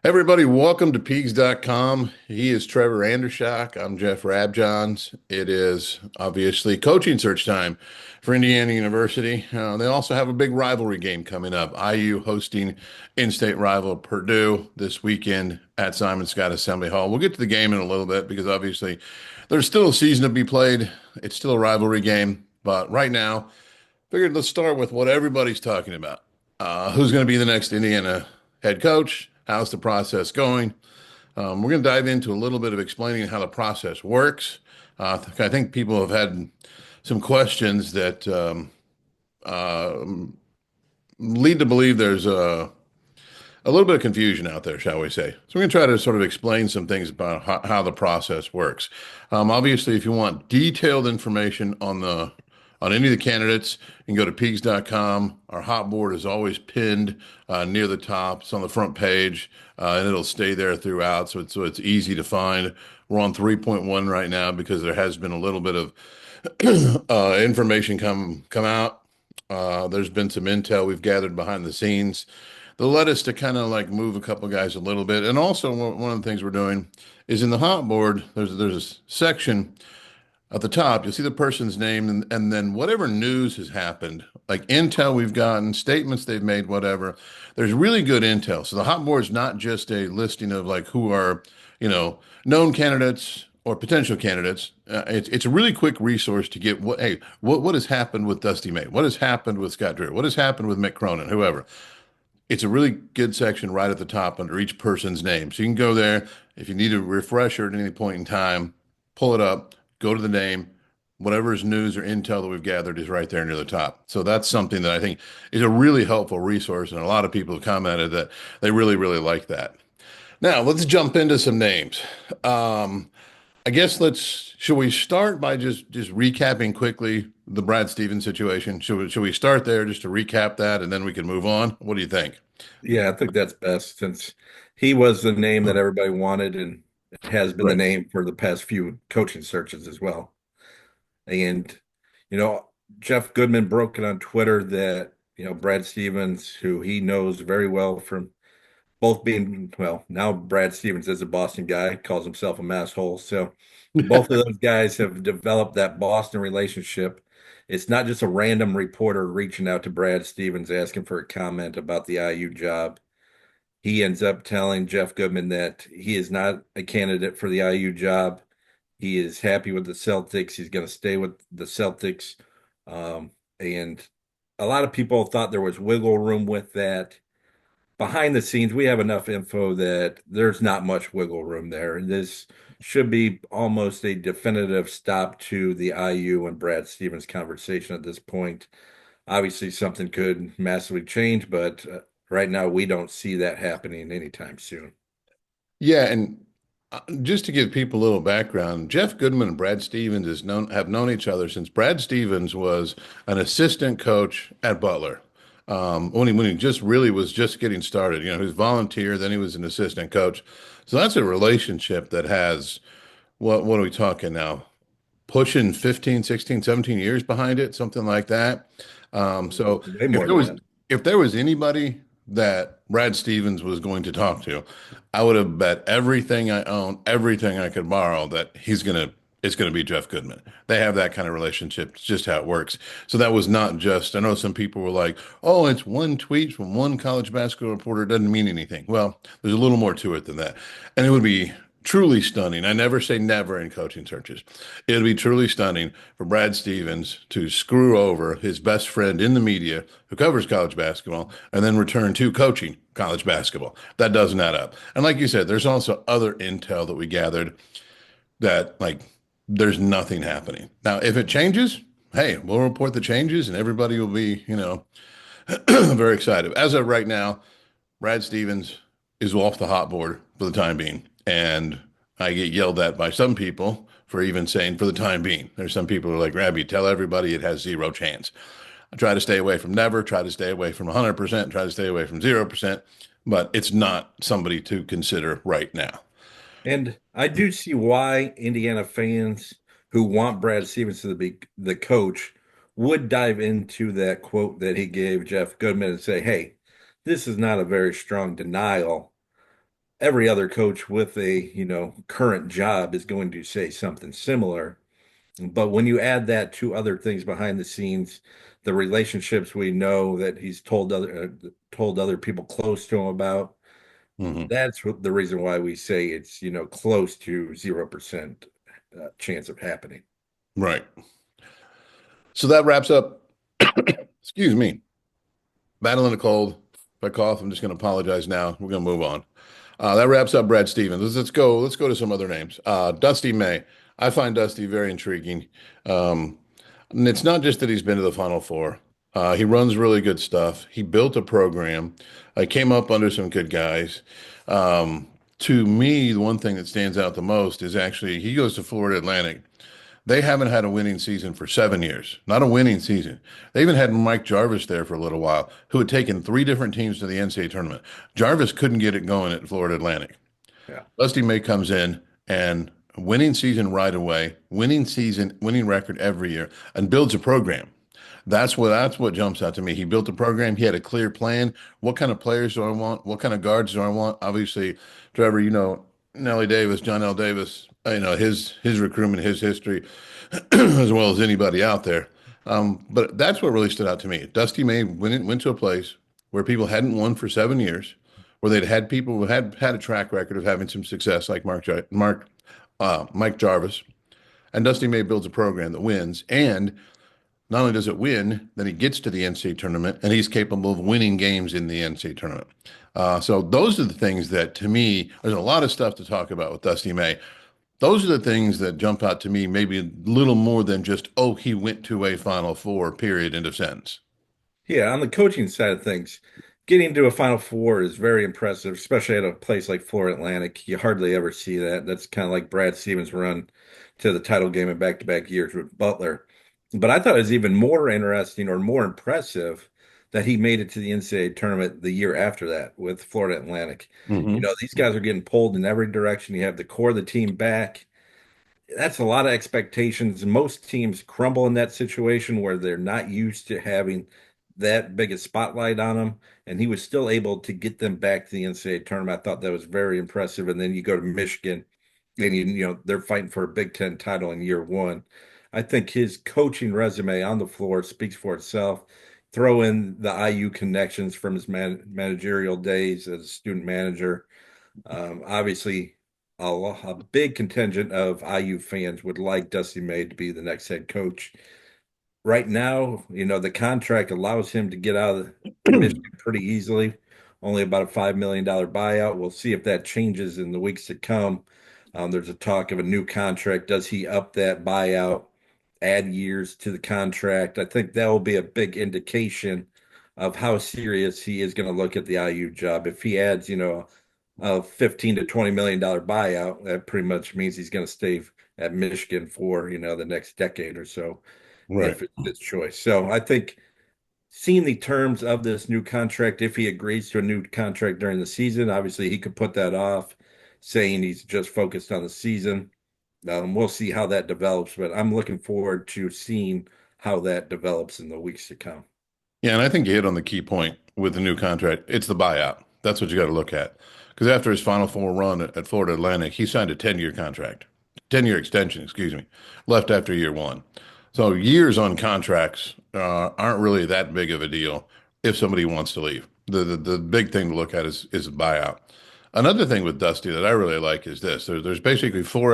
Everybody, welcome to Peegs.com. He is Trevor Andershock. I'm Jeff Rabjohns. It is obviously coaching search time for Indiana University. They also have a big rivalry game coming up. IU hosting in-state rival Purdue this weekend at Simon Scott Assembly Hall. We'll get to the game in a little bit because obviously there's still a season to be played. It's still a rivalry game, but right now, figured let's start with what everybody's talking about. Who's going to be the next Indiana head coach? How's the process going? We're going to dive into a little bit of explaining how the process works. I think people have had some questions that uh, lead to believe there's a little bit of confusion out there, shall we say. So we're going to try to sort of explain some things about how the process works. Obviously, if you want detailed information on any of the candidates, you can go to Peegs.com. Our hot board is always pinned near the top. It's on the front page, and it'll stay there throughout, so it's easy to find. We're on 3.1 right now because there has been a little bit of information come out. There's been some intel we've gathered behind the scenes that led us to kind of like move a couple guys a little bit. And also, one of the things we're doing is in the hot board, there's a section at the top. You'll see the person's name and then whatever news has happened, like intel we've gotten, statements they've made, whatever. There's really good intel. So the hot board is not just a listing of like who are, known candidates or potential candidates. It's a really quick resource to get what has happened with Dusty May? What has happened with Scott Drew? What has happened with Mick Cronin? Whoever. It's a really good section right at the top under each person's name. So you can go there if you need a refresher at any point in time, pull it up, go to the name, whatever is news or intel that we've gathered is right there near the top. So that's something that I think is a really helpful resource. And a lot of people have commented that they really, really like that. Now let's jump into some names. I guess should we start by just recapping quickly the Brad Stevens situation? Should we start there just to recap that and then we can move on? What do you think? Yeah, I think that's best since he was the name that everybody wanted and has been the Right. name for the past few coaching searches as well. And, you know, Jeff Goodman broke it on Twitter that, Brad Stevens, who he knows very well from both being, well, now Brad Stevens is a Boston guy, calls himself a masshole. So both of those guys have developed that Boston relationship. It's not just a random reporter reaching out to Brad Stevens asking for a comment about the IU job. He ends up telling Jeff Goodman that he is not a candidate for the IU job. He is happy with the Celtics. He's going to stay with the Celtics. And a lot of people thought there was wiggle room with that. Behind the scenes, we have enough info that there's not much wiggle room there. And this should be almost a definitive stop to the IU and Brad Stevens conversation at this point. Obviously, something could massively change, but right now we don't see that happening anytime soon. Yeah, and just to give people a little background, Jeff Goodman and Brad Stevens have known each other since Brad Stevens was an assistant coach at Butler. When he just really was just getting started, he was volunteer, then he was an assistant coach. So that's a relationship that has what are we talking now? Pushing 15, 16, 17 years behind it, something like that. So Way if more there than was that. if there was anybody that Brad Stevens was going to talk to, I would have bet everything I own, everything I could borrow that it's gonna be Jeff Goodman. They have that kind of relationship. It's just how it works. So that was not just, I know some people were like, oh, it's one tweet from one college basketball reporter. It doesn't mean anything. Well, there's a little more to it than that. And it would be truly stunning. I never say never in coaching searches. It'd be truly stunning for Brad Stevens to screw over his best friend in the media who covers college basketball and then return to coaching college basketball. That doesn't add up. And like you said, there's also other intel that we gathered that like there's nothing happening. Now, if it changes, hey, we'll report the changes and everybody will be, very excited. As of right now, Brad Stevens is off the hot board for the time being. And I get yelled at by some people for even saying for the time being. There's some people who are like, Rabbi, tell everybody it has zero chance. I try to stay away from never, try to stay away from 100%, try to stay away from 0%, but it's not somebody to consider right now. And I do see why Indiana fans who want Brad Stevens to be the coach would dive into that quote that he gave Jeff Goodman and say, hey, this is not a very strong denial. every other coach with a, current job is going to say something similar. But when you add that to other things behind the scenes, the relationships we know that he's told other people close to him about, Hmm. that's the reason why we say it's, close to 0% chance of happening. Right. So that wraps up, excuse me, battling a cold. If I cough, I'm just going to apologize now. We're going to move on. That wraps up Brad Stevens. Let's go. Let's go to some other names. Dusty May. I find Dusty very intriguing. And it's not just that he's been to the Final Four. He runs really good stuff. He built a program. I came up under some good guys. Um, to me, the one thing that stands out the most is actually he goes to Florida Atlantic. They haven't had a winning season for 7 years. Not a winning season. They even had Mike Jarvis there for a little while, who had taken three different teams to the NCAA tournament. Jarvis couldn't get it going at Florida Atlantic. Yeah. Dusty May comes in and winning season right away, winning season, winning record every year, and builds a program. That's what jumps out to me. He built a program. He had a clear plan. What kind of players do I want? What kind of guards do I want? Obviously, Trevor, Nellie Davis, John L. Davis, his recruitment, his history, as well as anybody out there. But that's what really stood out to me. Dusty May went to a place where people hadn't won for 7 years, where they'd had people who had a track record of having some success, like Mike Jarvis, and Dusty May builds a program that wins. And not only does it win, then he gets to the NCAA tournament, and he's capable of winning games in the NCAA tournament. So those are the things that, to me, there's a lot of stuff to talk about with Dusty May. Those are the things that jump out to me, maybe a little more than just, oh, he went to a Final Four, period, end of sentence. Yeah, on the coaching side of things, getting to a Final Four is very impressive, especially at a place like Florida Atlantic. You hardly ever see that. That's kind of like Brad Stevens' run to the title game in back-to-back years with Butler. But I thought it was even more interesting or more impressive that he made it to the NCAA tournament the year after that with Florida Atlantic. Hmm. These guys are getting pulled in every direction. You have the core of the team back. That's a lot of expectations. Most teams crumble in that situation where they're not used to having that big a spotlight on them. And he was still able to get them back to the NCAA tournament. I thought that was very impressive. And then you go to Michigan and they're fighting for a Big Ten title in year one. I think his coaching resume on the floor speaks for itself. Throw in the IU connections from his managerial days as a student manager. Obviously, a big contingent of IU fans would like Dusty May to be the next head coach. Right now, the contract allows him to get out of Michigan pretty easily, only about a $5 million buyout. We'll see if that changes in the weeks to come. There's a talk of a new contract. Does he up that buyout, add years to the contract? I think that will be a big indication of how serious he is going to look at the IU job. If he adds, a 15 to $20 million buyout, that pretty much means he's going to stay at Michigan for, the next decade or so, Right. if it's his choice. So I think seeing the terms of this new contract, if he agrees to a new contract during the season, obviously he could put that off, saying he's just focused on the season. We'll see how that develops, but I'm looking forward to seeing how that develops in the weeks to come. Yeah, and I think you hit on the key point with the new contract. It's the buyout. That's what you got to look at. Because after his Final Four run at Florida Atlantic, he signed a 10-year contract, 10-year extension, excuse me, left after year one. So years on contracts aren't really that big of a deal if somebody wants to leave. The big thing to look at is a buyout. Another thing with Dusty that I really like is this. There's basically four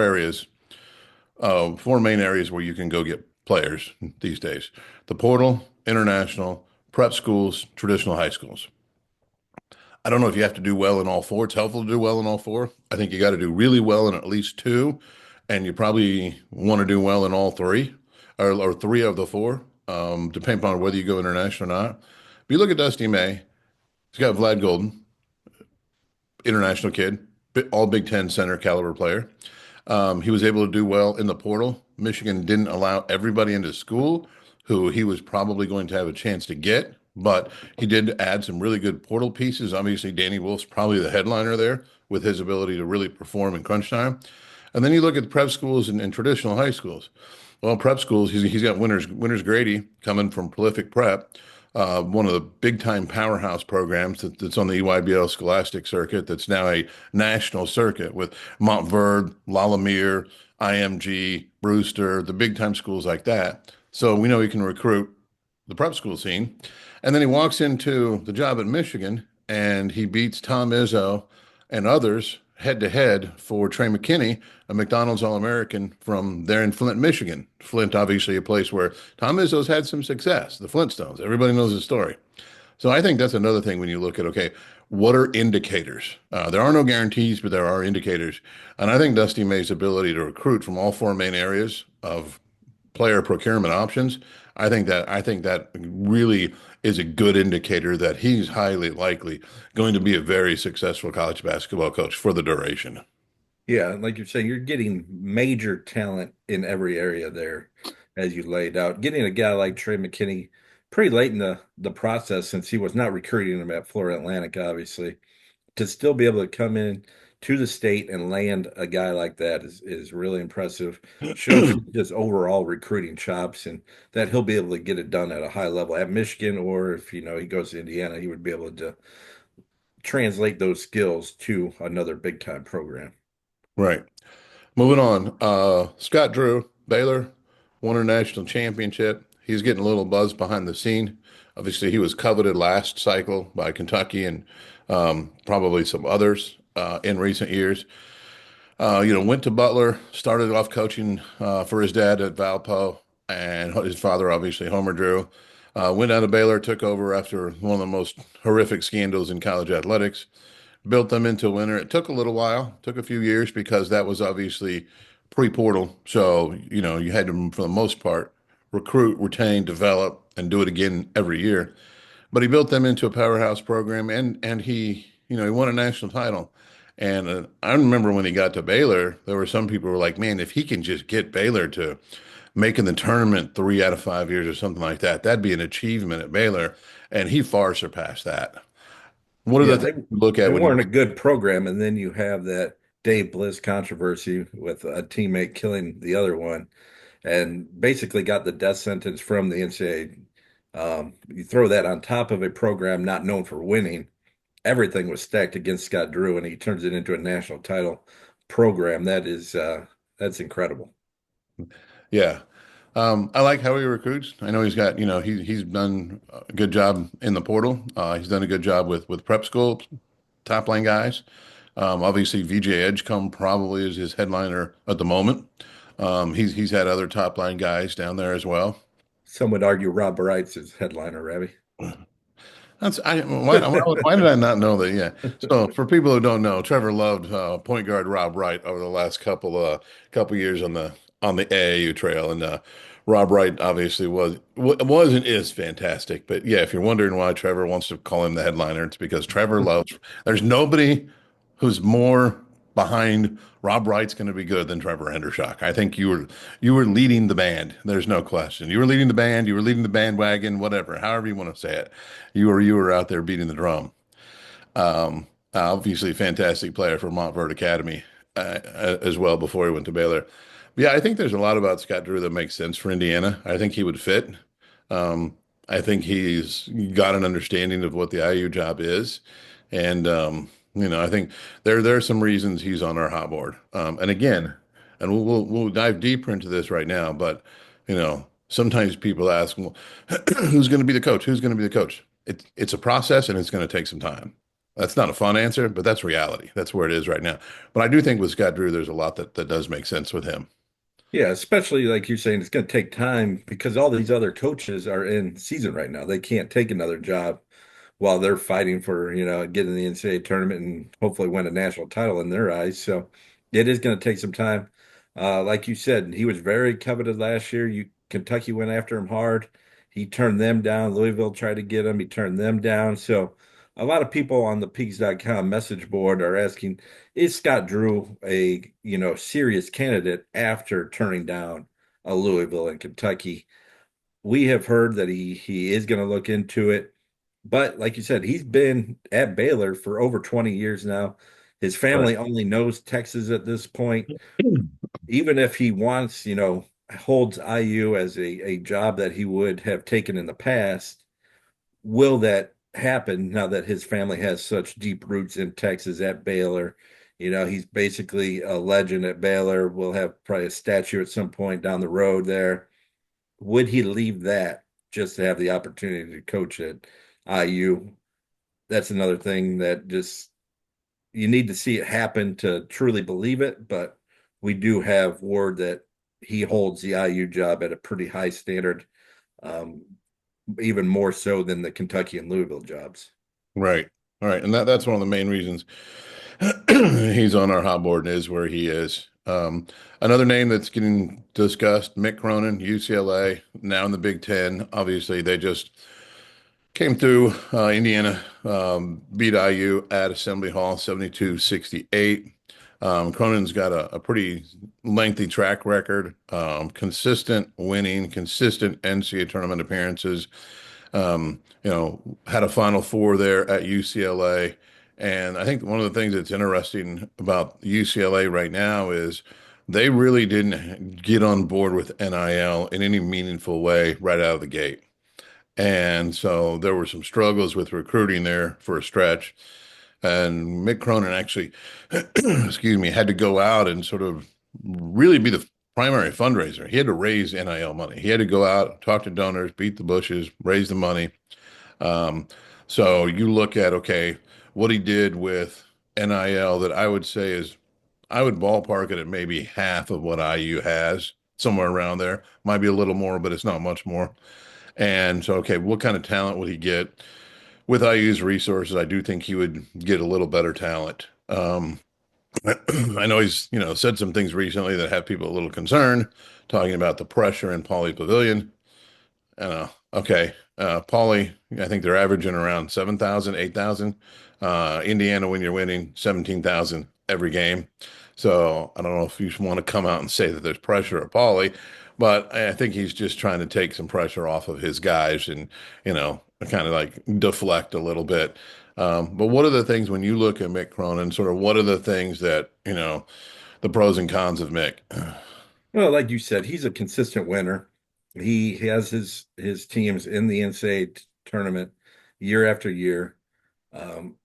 main areas where you can go get players these days: the portal, international, prep schools, traditional high schools. I don't know if you have to do well in all four. It's helpful to do well in all four. I think you got to do really well in at least two, and you probably want to do well in all three, or three of the four, depending on whether you go international or not. But you look at Dusty May, he's got Vlad Golden, international kid, all Big Ten center caliber player. He was able to do well in the portal. Michigan didn't allow everybody into school who he was probably going to have a chance to get, but he did add some really good portal pieces. Obviously, Danny Wolf's probably the headliner there with his ability to really perform in crunch time. And then you look at prep schools and traditional high schools. Well, prep schools, he's got Winners Grady coming from prolific prep. one of the big time powerhouse programs that's on the EYBL Scholastic Circuit that's now a national circuit with Montverde, Lalamere, IMG, Brewster, the big time schools like that. So we know he can recruit the prep school scene. And then he walks into the job at Michigan and he beats Tom Izzo and others head to head for Trey McKinney, a McDonald's All-American from there in Flint, Michigan. Flint, obviously, a place where Tom Izzo's had some success, the Flintstones. Everybody knows his story. So I think that's another thing when you look at, okay, what are indicators? There are no guarantees, but there are indicators. And I think Dusty May's ability to recruit from all four main areas of player procurement options, I think that really is a good indicator that he's highly likely going to be a very successful college basketball coach for the duration. Yeah, like you're saying, you're getting major talent in every area there, as you laid out. Getting a guy like Trey McKinney pretty late in the process, since he was not recruiting him at Florida Atlantic, obviously, to still be able to come in to the state and land a guy like that is really impressive. Shows his overall recruiting chops and that he'll be able to get it done at a high level at Michigan, or if he goes to Indiana, he would be able to translate those skills to another big time program. Right. Moving on. Scott Drew, Baylor, won a national championship. He's getting a little buzz behind the scene. Obviously, he was coveted last cycle by Kentucky and probably some others in recent years. Went to Butler, started off coaching for his dad at Valpo, and his father, obviously, Homer Drew. Went down to Baylor, took over after one of the most horrific scandals in college athletics, built them into a winner. It took a little while, took a few years because that was obviously pre-portal. So, you had to, for the most part, recruit, retain, develop, and do it again every year. But he built them into a powerhouse program, and he won a national title. And I remember when he got to Baylor, there were some people who were like, "Man, if he can just get Baylor to making the tournament 3 out of 5 years or something like that, that'd be an achievement at Baylor." And he far surpassed that. What are the Yeah, things you look at they when you weren't a good program, and then you have that Dave Bliss controversy with a teammate killing the other one, and basically got the death sentence from the NCAA. You throw that on top of a program not known for winning, everything was stacked against Scott Drew, and he turns it into a national title program. That's incredible. Yeah. I like how he recruits. I know he's got, he's done a good job in the portal. He's done a good job with prep school, top line guys. Obviously, VJ Edgecombe probably is his headliner at the moment. He's had other top line guys down there as well. Some would argue Rob Wright's his headliner, Ravi. Why did I not know that? Yeah. So for people who don't know, Trevor loved point guard Rob Wright over the last couple years on the AAU trail, and Rob Wright obviously was and is fantastic. But yeah, if you're wondering why Trevor wants to call him the headliner, it's because Trevor loves. There's nobody who's more behind Rob Wright's going to be good than Trevor Andershock. I think you were leading the band. There's no question. You were leading the band. You were leading the bandwagon. Whatever, however you want to say it. You were out there beating the drum. Obviously, a fantastic player for Montverde Academy as well before he went to Baylor. But yeah, I think there's a lot about Scott Drew that makes sense for Indiana. I think he would fit. I think he's got an understanding of what the IU job is, and I think there are some reasons he's on our hot board. And again, and we'll dive deeper into this right now, but sometimes people ask, well, who's going to be the coach? Who's going to be the coach? It's a process and it's going to take some time. That's not a fun answer, but that's reality. That's where it is right now. But I do think with Scott Drew, there's a lot that does make sense with him. Yeah, especially like you're saying, it's going to take time because all these other coaches are in season right now. They can't take another job while they're fighting for, getting the NCAA tournament and hopefully win a national title in their eyes. So it is going to take some time. Like you said, he was very coveted last year. Kentucky went after him hard. He turned them down. Louisville tried to get him. He turned them down. So a lot of people on the Peegs.com message board are asking, is Scott Drew a, serious candidate after turning down a Louisville and Kentucky? We have heard that he is going to look into it. But like you said, he's been at Baylor for over 20 years now. His Right. family only knows Texas at this point. Even if he wants, holds IU as a job that he would have taken in the past, will that happen now that his family has such deep roots in Texas at Baylor? He's basically a legend at Baylor. We'll have probably a statue at some point down the road there. Would he leave that just to have the opportunity to coach at IU? That's another thing that just you need to see it happen to truly believe it. But we do have word that he holds the IU job at a pretty high standard, um, even more so than the Kentucky and Louisville jobs. Right. All right. And that's one of the main reasons he's on our hot board and is where he is. Another name that's getting discussed, Mick Cronin, UCLA, now in the Big Ten. Obviously, they just came through Indiana, beat IU at Assembly Hall 72-68. Cronin's got a pretty lengthy track record, consistent winning, consistent NCAA tournament appearances. Had a Final Four there at UCLA. And I think one of the things that's interesting about UCLA right now is they really didn't get on board with NIL in any meaningful way right out of the gate. And so there were some struggles with recruiting there for a stretch. And Mick Cronin actually, excuse me, had to go out and sort of really be the primary fundraiser. He had to raise NIL money. He had to go out, talk to donors, beat the bushes, raise the money. Um, so you look at, okay, what he did with NIL that I would say is, I would ballpark it at maybe half of what IU has, somewhere around there. Might be a little more, but it's not much more. And so, okay, what kind of talent would he get? With IU's resources, I do think he would get a little better talent. I know he's, said some things recently that have people a little concerned, talking about the pressure in Pauley Pavilion. Okay. Pauley, I think they're averaging around 7,000, 8,000. Indiana, when you're winning 17,000 every game. So I don't know if you want to come out and say that there's pressure at Pauley, but I think he's just trying to take some pressure off of his guys and, kind of like deflect a little bit. But what are the things when you look at Mick Cronin, sort of what are the things that, the pros and cons of Mick? Well, like you said, he's a consistent winner. He has his teams in the NCAA tournament year after year. Um,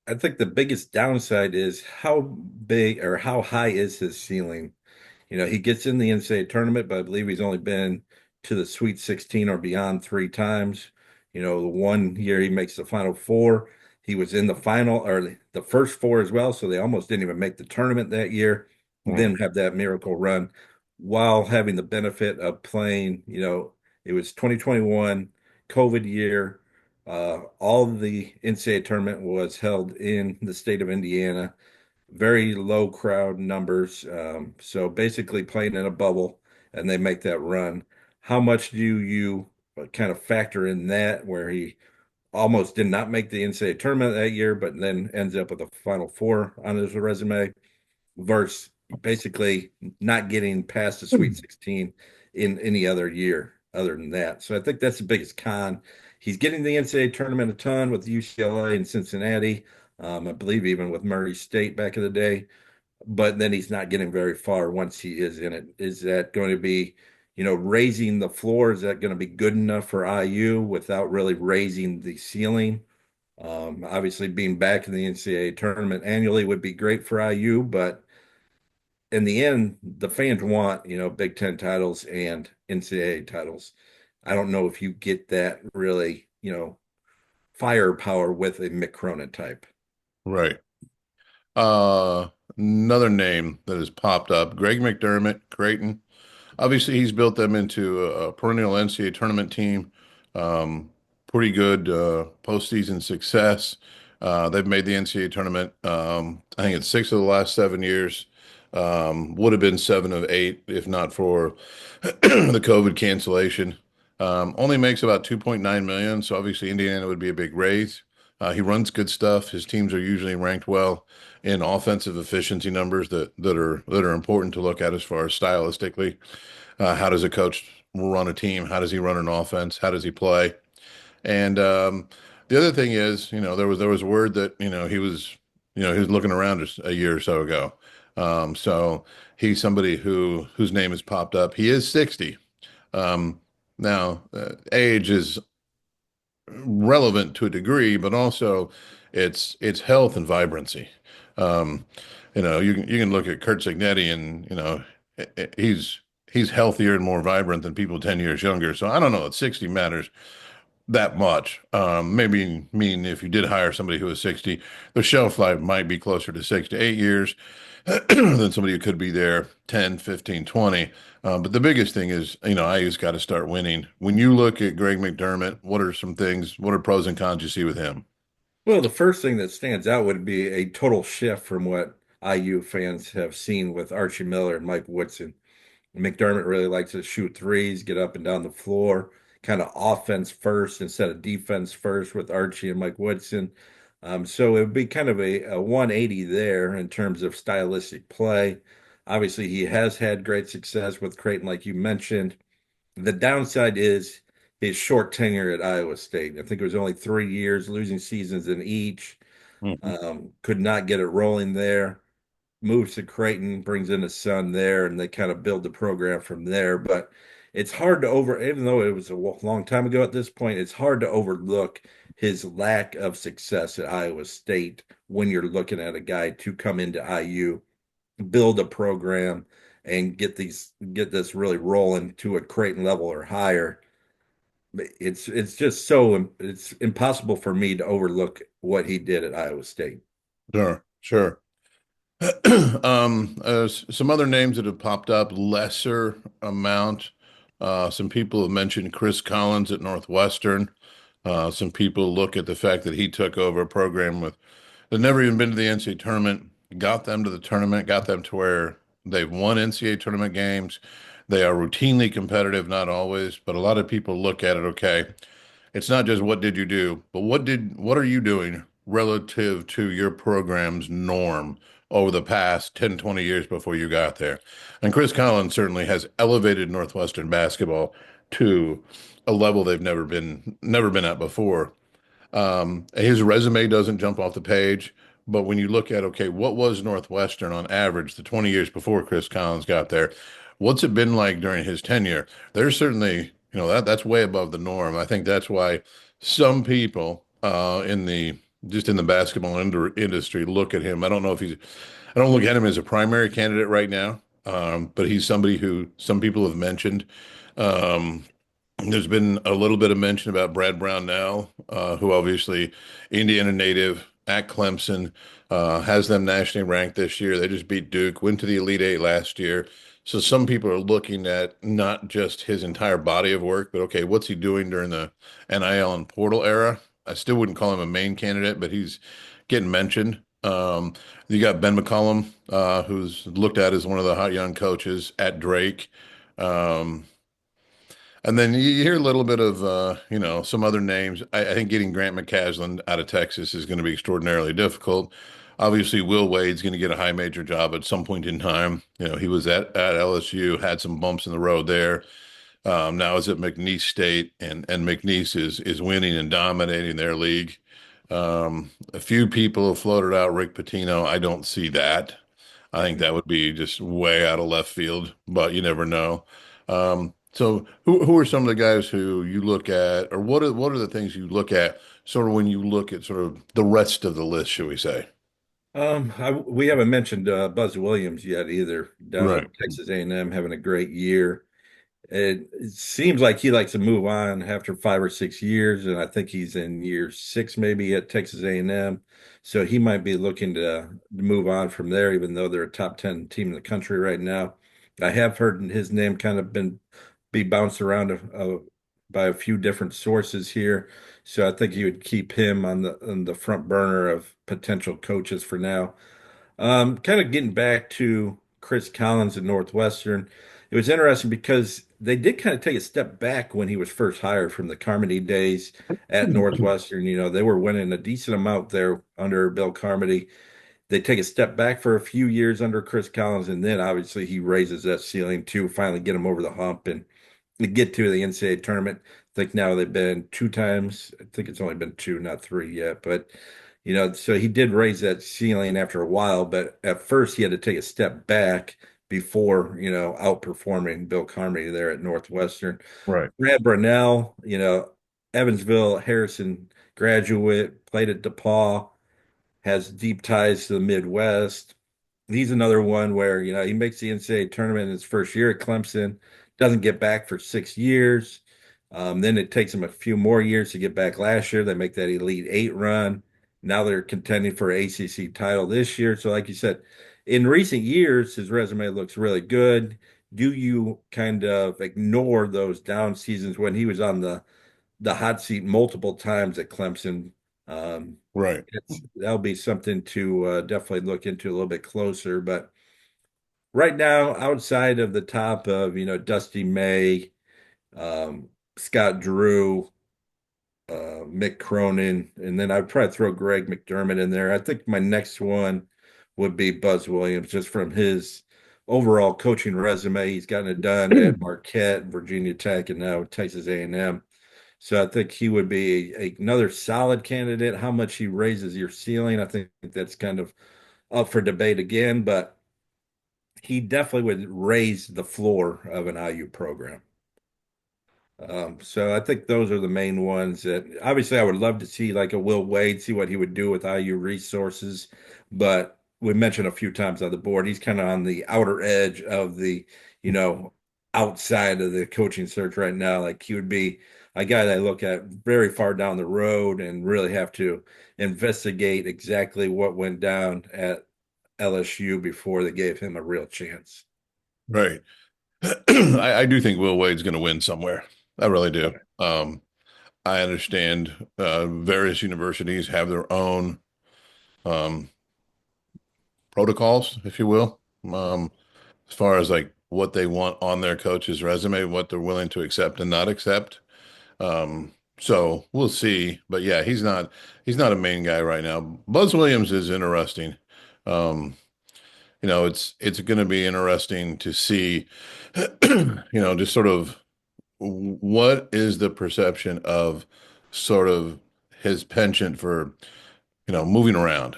I think the biggest downside is how big or how high is his ceiling. He gets in the NCAA tournament, but I believe he's only been to the Sweet 16 or beyond three times. The one year he makes the Final Four, he was in the final or the first four as well. So they almost didn't even make the tournament that year, then have that miracle run while having the benefit of playing. It was 2021, COVID year. All of the NCAA tournament was held in the state of Indiana, very low crowd numbers. So basically playing in a bubble and they make that run. How much do you kind of factor in that where he almost did not make the NCAA tournament that year, but then ends up with a Final Four on his resume versus basically not getting past the Sweet 16 in any other year other than that. So I think that's the biggest con. He's getting the NCAA tournament a ton with UCLA and Cincinnati. I believe even with Murray State back in the day, but then he's not getting very far once he is in it. Is that going to be, raising the floor? Is that going to be good enough for IU without really raising the ceiling? Obviously, being back in the NCAA tournament annually would be great for IU, but in the end, the fans want, Big Ten titles and NCAA titles. I don't know if you get that really, firepower with a Mick Cronin type. Right. Uh, Another name that has popped up, Greg McDermott, Creighton. Obviously, he's built them into a perennial NCAA tournament team. Um, Pretty good postseason success. They've made the NCAA tournament. I think it's 6 of the last 7 years. Would have been 7 of 8 if not for the COVID cancellation. Only makes about 2.9 million, so obviously Indiana would be a big raise. He runs good stuff. His teams are usually ranked well in offensive efficiency numbers that are important to look at as far as stylistically. How does a coach run a team? How does he run an offense? How does he play? And the other thing is, there was word that he was looking around just a year or so ago. So he's somebody whose name has popped up. He is 60. Um, Now, age is relevant to a degree, but also it's health and vibrancy. Um, you can look at Kurt Signetti, and he's healthier and more vibrant than people 10 years younger. So I don't know that 60 matters that much. Maybe mean if you did hire somebody who was 60, the shelf life might be closer to 6 to 8 years than somebody who could be there 10, 15, 20. But the biggest thing is, IU's got to start winning. When you look at Greg McDermott, what are pros and cons you see with him? Well, the first thing that stands out would be a total shift from what IU fans have seen with Archie Miller and Mike Woodson. McDermott really likes to shoot threes, get up and down the floor, kind of offense first instead of defense first with Archie and Mike Woodson. So it would be kind of a 180 there in terms of stylistic play. Obviously, he has had great success with Creighton, like you mentioned. The downside is his short tenure at Iowa State. I think it was only 3 years, losing seasons in each. Mhm. Could not get it rolling there. Moves to Creighton, brings in his son there, and they kind of build the program from there. But it's hard to even though it was a long time ago at this point, it's hard to overlook his lack of success at Iowa State when you're looking at a guy to come into IU, build a program, and get this really rolling to a Creighton level or higher. It's just it's impossible for me to overlook what he did at Iowa State. Sure, sure. Some other names that have popped up, lesser amount. Some people have mentioned Chris Collins at Northwestern. Some people look at the fact that he took over a program with that never even been to the NCAA tournament, got them to the tournament, got them to where they've won NCAA tournament games. They are routinely competitive, not always, but a lot of people look at it, okay, it's not just what did you do, but what are you doing relative to your program's norm over the past 10, 20 years before you got there. And Chris Collins certainly has elevated Northwestern basketball to a level they've never been at before. His resume doesn't jump off the page, but when you look at, okay, what was Northwestern on average the 20 years before Chris Collins got there? What's it been like during his tenure? There's certainly, that's way above the norm. I think that's why some people in the basketball industry look at him. I don't look at him as a primary candidate right now, but he's somebody who some people have mentioned. Um, there's been a little bit of mention about Brad Brownell, who obviously Indiana native at Clemson, has them nationally ranked this year. They just beat Duke, went to the Elite Eight last year. So some people are looking at not just his entire body of work, but okay, what's he doing during the NIL and portal era? I still wouldn't call him a main candidate, but he's getting mentioned. You got Ben McCollum, who's looked at as one of the hot young coaches at Drake. Um, and then you hear a little bit of, some other names. I think getting Grant McCaslin out of Texas is going to be extraordinarily difficult. Obviously, Will Wade's going to get a high major job at some point in time. He was at LSU, had some bumps in the road there. Now is at McNeese State, and McNeese is winning and dominating their league. A few people have floated out Rick Pitino. I don't see that. I think that would be just way out of left field, but you never know. So who are some of the guys who you look at, or what are the things you look at sort of when you look at sort of the rest of the list, should we say? We haven't mentioned Buzz Williams yet either, down at Right. Texas A&M, having a great year. It seems like he likes to move on after 5 or 6 years, and I think he's in year six maybe at Texas A&M. So he might be looking to move on from there, even though they're a top 10 team in the country right now. I have heard his name kind of be bounced around by a few different sources here. So I think you would keep him on the front burner of potential coaches for now. Kind of getting back to Chris Collins at Northwestern, it was interesting because they did kind of take a step back when he was first hired from the Carmody days at Northwestern. They were winning a decent amount there under Bill Carmody. They take a step back for a few years under Chris Collins, and then obviously he raises that ceiling to finally get him over the hump and get to the NCAA tournament. I think now they've been two times. I think it's only been two, not three yet. But so he did raise that ceiling after a while, but at first he had to take a step back before, outperforming Bill Carmody there at Northwestern. Right. Brad Brownell, Evansville Harrison graduate, played at DePaul, has deep ties to the Midwest. He's another one where, he makes the NCAA tournament in his first year at Clemson, doesn't get back for 6 years. Then it takes him a few more years to get back last year. They make that Elite Eight run. Now they're contending for ACC title this year. So, like you said, in recent years, his resume looks really good. Do you kind of ignore those down seasons when he was on the hot seat multiple times at Clemson? Um, Right. that'll be something to definitely look into a little bit closer. But right now, outside of the top of, Dusty May, um, Scott Drew, Mick Cronin, and then I'd probably throw Greg McDermott in there. I think my next one would be Buzz Williams, just from his overall coaching resume. He's gotten it done at Marquette, Virginia Tech, and now Texas A&M. So I think he would be another solid candidate. How much he raises your ceiling, I think that's kind of up for debate again, but he definitely would raise the floor of an IU program. So I think those are the main ones that obviously I would love to see, like a Will Wade, see what he would do with IU resources. But we mentioned a few times on the board, he's kind of on the outer edge of the, you know, outside of the coaching search right now. Like he would be a guy that I look at very far down the road and really have to investigate exactly what went down at LSU before they gave him a real chance. Right. I do think Will Wade's going to win somewhere. I really do. I understand various universities have their own um, protocols, if you will, as far as like what they want on their coach's resume, what they're willing to accept and not accept. So we'll see. But yeah, he's not a main guy right now. Buzz Williams is interesting. Um, it's going to be interesting to see, just sort of what is the perception of sort of his penchant for, moving around.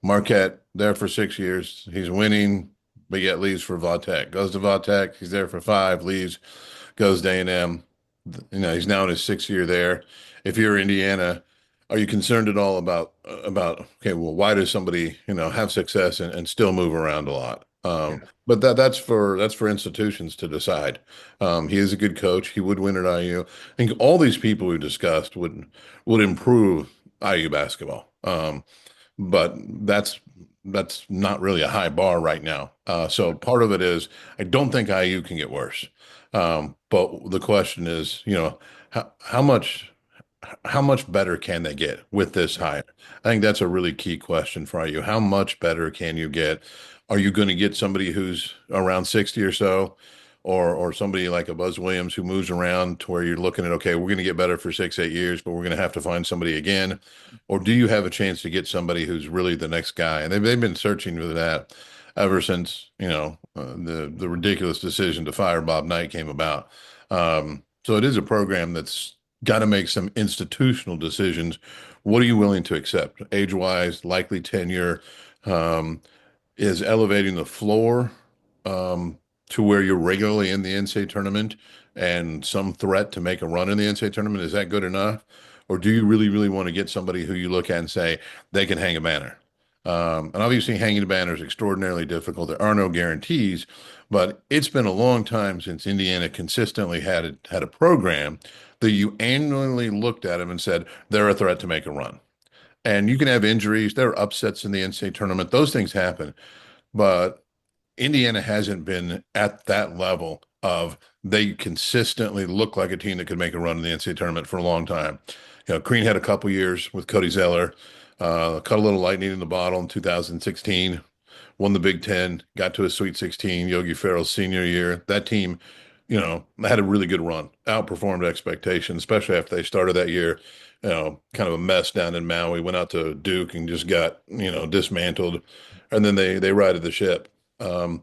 Marquette there for 6 years. He's winning, but yet leaves for Vautech. Goes to Vautech. He's there for 5, leaves, goes to A&M. He's now in his 6th year there. If you're Indiana, are you concerned at all about okay, well, why does somebody have success and still move around a lot? Yeah. But that's for institutions to decide. He is a good coach. He would win at IU. I think all these people we discussed would improve IU basketball. But that's not really a high bar right now. So part of it is I don't think IU can get worse. But the question is, how much better can they get with this hire? I think that's a really key question for you. How much better can you get? Are you going to get somebody who's around 60 or so, or somebody like a Buzz Williams who moves around to where you're looking at, okay, we're going to get better for 6, 8 years, but we're going to have to find somebody again? Or do you have a chance to get somebody who's really the next guy? And they've been searching for that ever since, the ridiculous decision to fire Bob Knight came about. So it is a program that's got to make some institutional decisions. What are you willing to accept? Age-wise, likely tenure, is elevating the floor to where you're regularly in the NCAA tournament and some threat to make a run in the NCAA tournament. Is that good enough? Or do you really, really want to get somebody who you look at and say they can hang a banner? And obviously, hanging a banner is extraordinarily difficult. There are no guarantees, but it's been a long time since Indiana consistently had a program that you annually looked at them and said they're a threat to make a run. And you can have injuries. There are upsets in the NCAA tournament. Those things happen. But Indiana hasn't been at that level of they consistently look like a team that could make a run in the NCAA tournament for a long time. Crean had a couple years with Cody Zeller, cut a little lightning in the bottle in 2016, won the Big Ten, got to a Sweet 16, Yogi Ferrell's senior year. That team, had a really good run, outperformed expectations, especially after they started that year, kind of a mess down in Maui, went out to Duke and just got, dismantled. And then they righted the ship. But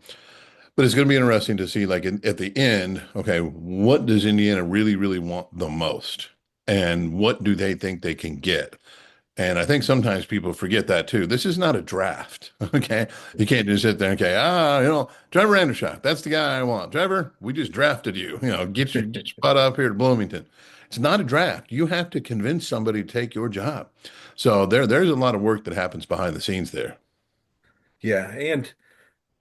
it's going to be interesting to see, like at the end, okay, what does Indiana really, really want the most? And what do they think they can get? And I think sometimes people forget that too. This is not a draft. Okay. You can't just sit there and okay, Trevor Andershock, that's the guy I want. Trevor, we just drafted you. Get your butt up here to Bloomington. It's not a draft. You have to convince somebody to take your job. So there's a lot of work that happens behind the scenes there. Yeah, and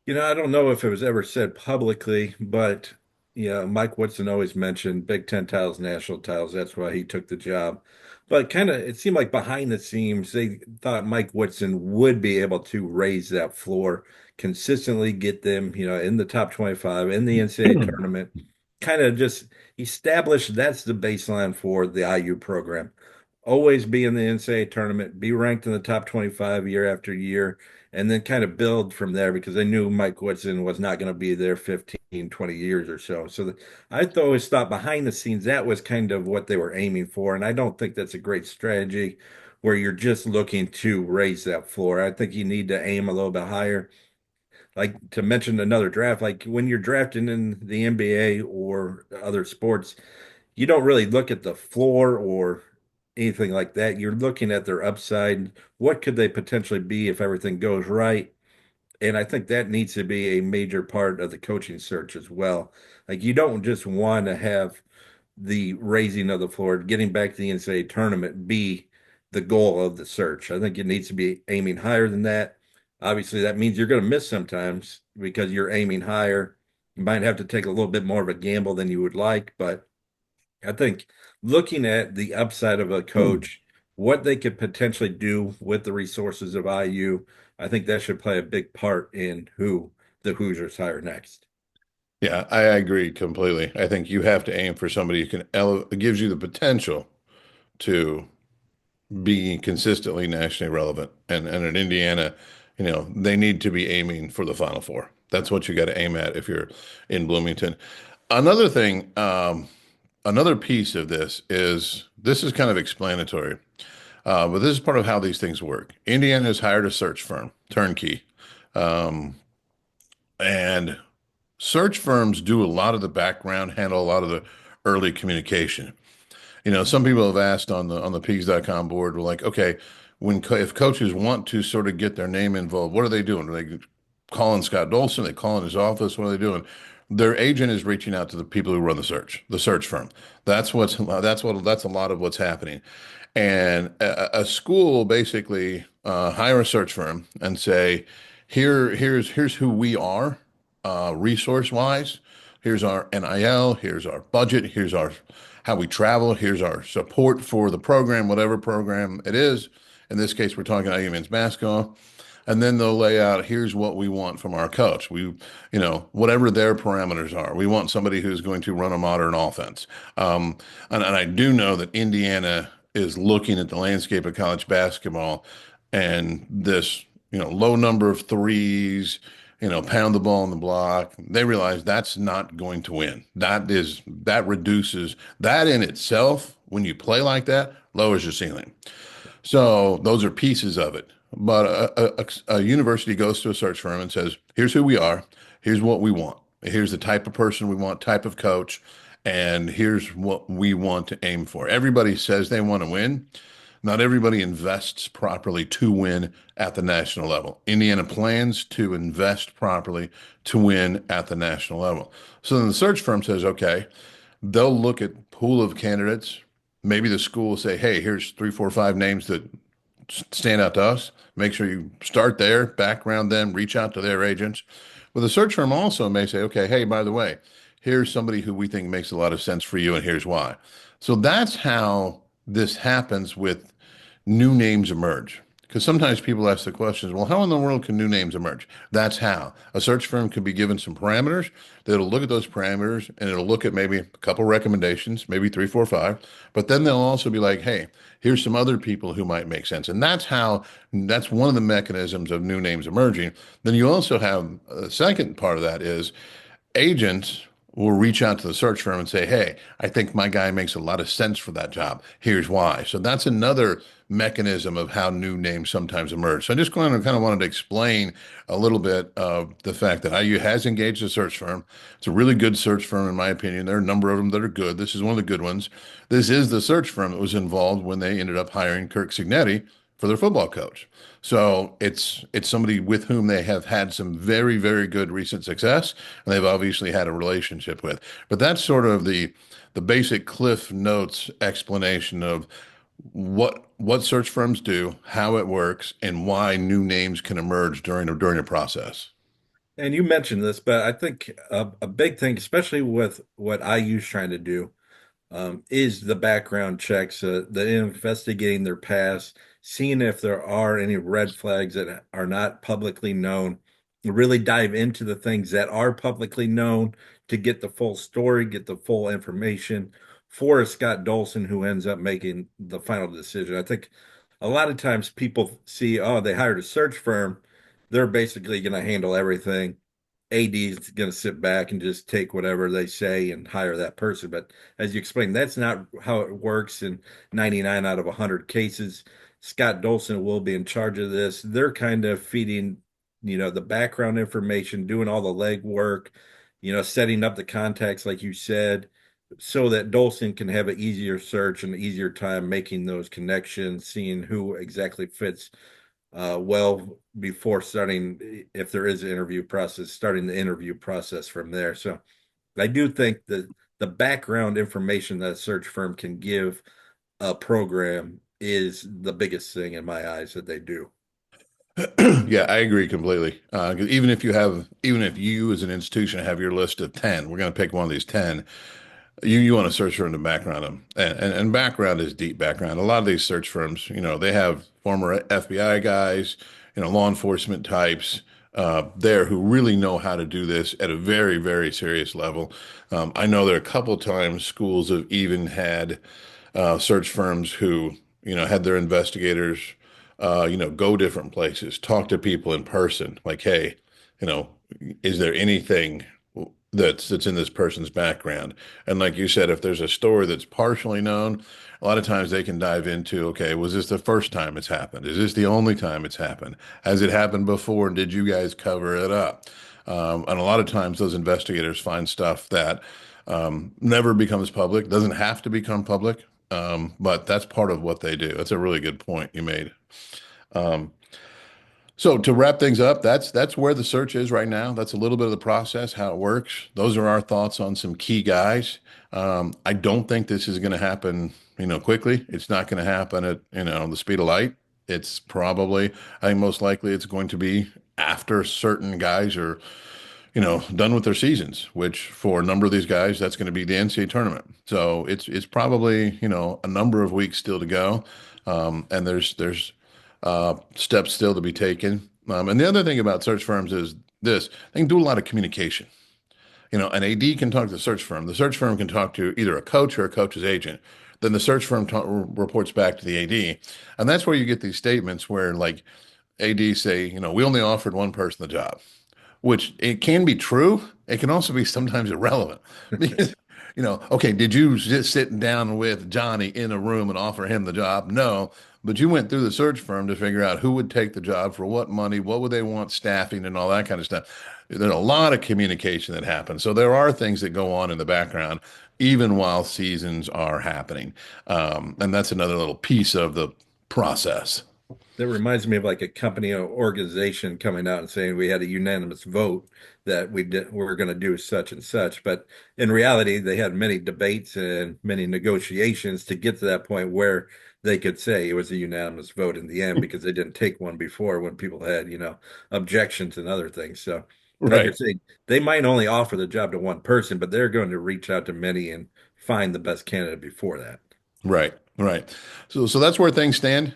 I don't know if it was ever said publicly, but Mike Woodson always mentioned Big Ten titles, national titles. That's why he took the job. But kind of, it seemed like behind the scenes, they thought Mike Woodson would be able to raise that floor, consistently get them, in the top 25 in the NCAA tournament. Kind of just establish that's the baseline for the IU program. Always be in the NCAA tournament, be ranked in the top 25 year after year, and then kind of build from there because they knew Mike Woodson was not going to be there 15, 20 years or so. I always thought behind the scenes that was kind of what they were aiming for. And I don't think that's a great strategy where you're just looking to raise that floor. I think you need to aim a little bit higher. Like to mention another draft, like when you're drafting in the NBA or other sports, you don't really look at the floor or anything like that. You're looking at their upside. What could they potentially be if everything goes right? And I think that needs to be a major part of the coaching search as well. Like you don't just want to have the raising of the floor, getting back to the NCAA tournament be the goal of the search. I think it needs to be aiming higher than that. Obviously, that means you're going to miss sometimes because you're aiming higher. You might have to take a little bit more of a gamble than you would like, but I think looking at the upside of a coach, what they could potentially do with the resources of IU, I think that should play a big part in who the Hoosiers hire next. Yeah, I agree completely. I think you have to aim for somebody who can ele gives you the potential to be consistently nationally relevant. And at Indiana, they need to be aiming for the Final Four. That's what you got to aim at if you're in Bloomington. Another thing, another piece of this is kind of explanatory, but this is part of how these things work. Indiana has hired a search firm, turnkey, um, and search firms do a lot of the background, handle a lot of the early communication. Some people have asked on the Peegs.com board, we're like, okay, if coaches want to sort of get their name involved, what are they doing? Are they calling Scott Dolson? Are they calling his office? What are they doing? Their agent is reaching out to the people who run the search firm. That's a lot of what's happening. And a school basically hire a search firm and say, here's who we are, resource wise. Here's our NIL. Here's our budget. Here's our how we travel. Here's our support for the program, whatever program it is. In this case, we're talking IU men's basketball. And then they'll lay out, here's what we want from our coach. Whatever their parameters are. We want somebody who's going to run a modern offense. And I do know that Indiana is looking at the landscape of college basketball and this, low number of threes, pound the ball in the block. They realize that's not going to win. That reduces that in itself, when you play like that, lowers your ceiling. So those are pieces of it. But a university goes to a search firm and says, here's who we are, here's what we want, here's the type of person we want, type of coach, and here's what we want to aim for. Everybody says they want to win. Not everybody invests properly to win at the national level. Indiana plans to invest properly to win at the national level. So then the search firm says, okay, they'll look at pool of candidates. Maybe the school will say, hey, here's 3, 4, 5 names that stand out to us. Make sure you start there, background them, reach out to their agents. But the search firm also may say, okay, hey, by the way, here's somebody who we think makes a lot of sense for you, and here's why. So that's how this happens with new names emerge. Because sometimes people ask the questions, well, how in the world can new names emerge? That's how. A search firm could be given some parameters. That'll look at those parameters and it'll look at maybe a couple recommendations, maybe 3, 4, 5. But then they'll also be like, hey, here's some other people who might make sense. And that's one of the mechanisms of new names emerging. Then you also have a second part of that is agents will reach out to the search firm and say, hey, I think my guy makes a lot of sense for that job. Here's why. So that's another mechanism of how new names sometimes emerge. So I just kind of wanted to explain a little bit of the fact that IU has engaged a search firm. It's a really good search firm, in my opinion. There are a number of them that are good. This is one of the good ones. This is the search firm that was involved when they ended up hiring Kirk Signetti for their football coach. So it's somebody with whom they have had some very, very good recent success, and they've obviously had a relationship with. But that's sort of the basic Cliff Notes explanation of what search firms do, how it works, and why new names can emerge during a process. And you mentioned this, but I think a big thing, especially with what IU's trying to do, is the background checks, the investigating their past, seeing if there are any red flags that are not publicly known, really dive into the things that are publicly known to get the full story, get the full information for Scott Dolson, who ends up making the final decision. I think a lot of times people see, oh, they hired a search firm, they're basically going to handle everything. AD is going to sit back and just take whatever they say and hire that person. But as you explained, that's not how it works in 99 out of 100 cases. Scott Dolson will be in charge of this. They're kind of feeding, the background information, doing all the legwork, setting up the contacts, like you said, so that Dolson can have an easier search and an easier time making those connections, seeing who exactly fits well before starting, if there is an interview process, starting the interview process from there. So I do think that the background information that a search firm can give a program is the biggest thing in my eyes that they do. Yeah, I agree completely. 'Cause even if you as an institution have your list of 10, we're going to pick one of these 10. You want to search for in the background of them. And background is deep background. A lot of these search firms, they have former FBI guys, law enforcement types there who really know how to do this at a very, very serious level. I know there are a couple times schools have even had search firms who, had their investigators, go different places, talk to people in person, like, hey, you know, is there anything that's in this person's background? And like you said, if there's a story that's partially known, a lot of times they can dive into, okay, was this the first time it's happened? Is this the only time it's happened? Has it happened before? And did you guys cover it up? And a lot of times those investigators find stuff that never becomes public, doesn't have to become public, but that's part of what they do. That's a really good point you made. Um, so to wrap things up, that's where the search is right now. That's a little bit of the process, how it works. Those are our thoughts on some key guys. I don't think this is going to happen, quickly. It's not going to happen at, the speed of light. It's probably, I think most likely it's going to be after certain guys are, done with their seasons, which for a number of these guys, that's going to be the NCAA tournament. So it's probably, a number of weeks still to go. And there's steps still to be taken. And the other thing about search firms is this, they can do a lot of communication. An AD can talk to the search firm. The search firm can talk to either a coach or a coach's agent. Then the search firm reports back to the AD. And that's where you get these statements where like AD say, we only offered one person the job, which it can be true. It can also be sometimes irrelevant because, okay, did you just sit down with Johnny in a room and offer him the job? No, but you went through the search firm to figure out who would take the job for what money, what would they want staffing and all that kind of stuff. There's a lot of communication that happens. So there are things that go on in the background, even while seasons are happening. And that's another little piece of the process. That reminds me of like a company or organization coming out and saying we had a unanimous vote that we're going to do such and such. But in reality, they had many debates and many negotiations to get to that point where they could say it was a unanimous vote in the end because they didn't take one before when people had, objections and other things. So, like you're Right. saying, they might only offer the job to one person, but they're going to reach out to many and find the best candidate before that. Right, right. So that's where things stand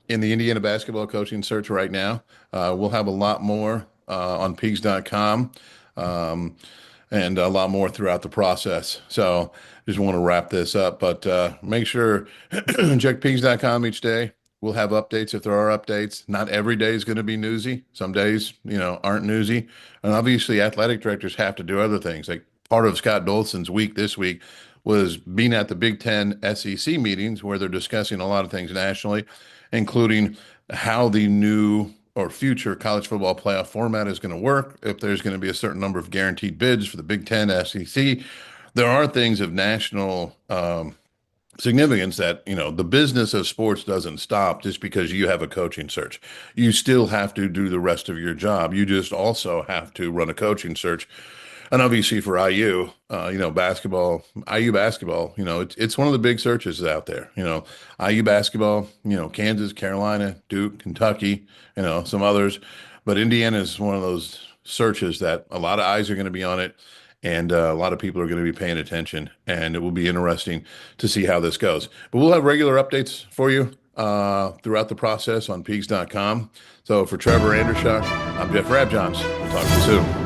in the Indiana basketball coaching search right now. We'll have a lot more on Peegs.com and a lot more throughout the process. So just want to wrap this up, but make sure check Peegs.com each day. We'll have updates if there are updates. Not every day is going to be newsy. Some days, aren't newsy. And obviously, athletic directors have to do other things. Like part of Scott Dolson's week this week was being at the Big Ten SEC meetings where they're discussing a lot of things nationally, including how the new or future college football playoff format is going to work, if there's going to be a certain number of guaranteed bids for the Big Ten SEC. There are things of national significance that, the business of sports doesn't stop just because you have a coaching search. You still have to do the rest of your job. You just also have to run a coaching search. And obviously for IU, basketball, IU basketball, it's one of the big searches out there. IU basketball, Kansas, Carolina, Duke, Kentucky, some others. But Indiana is one of those searches that a lot of eyes are going to be on it, and a lot of people are going to be paying attention. And it will be interesting to see how this goes. But we'll have regular updates for you throughout the process on Peegs.com. So for Trevor Andershock, I'm Jeff Rabjohns. We'll talk to you soon.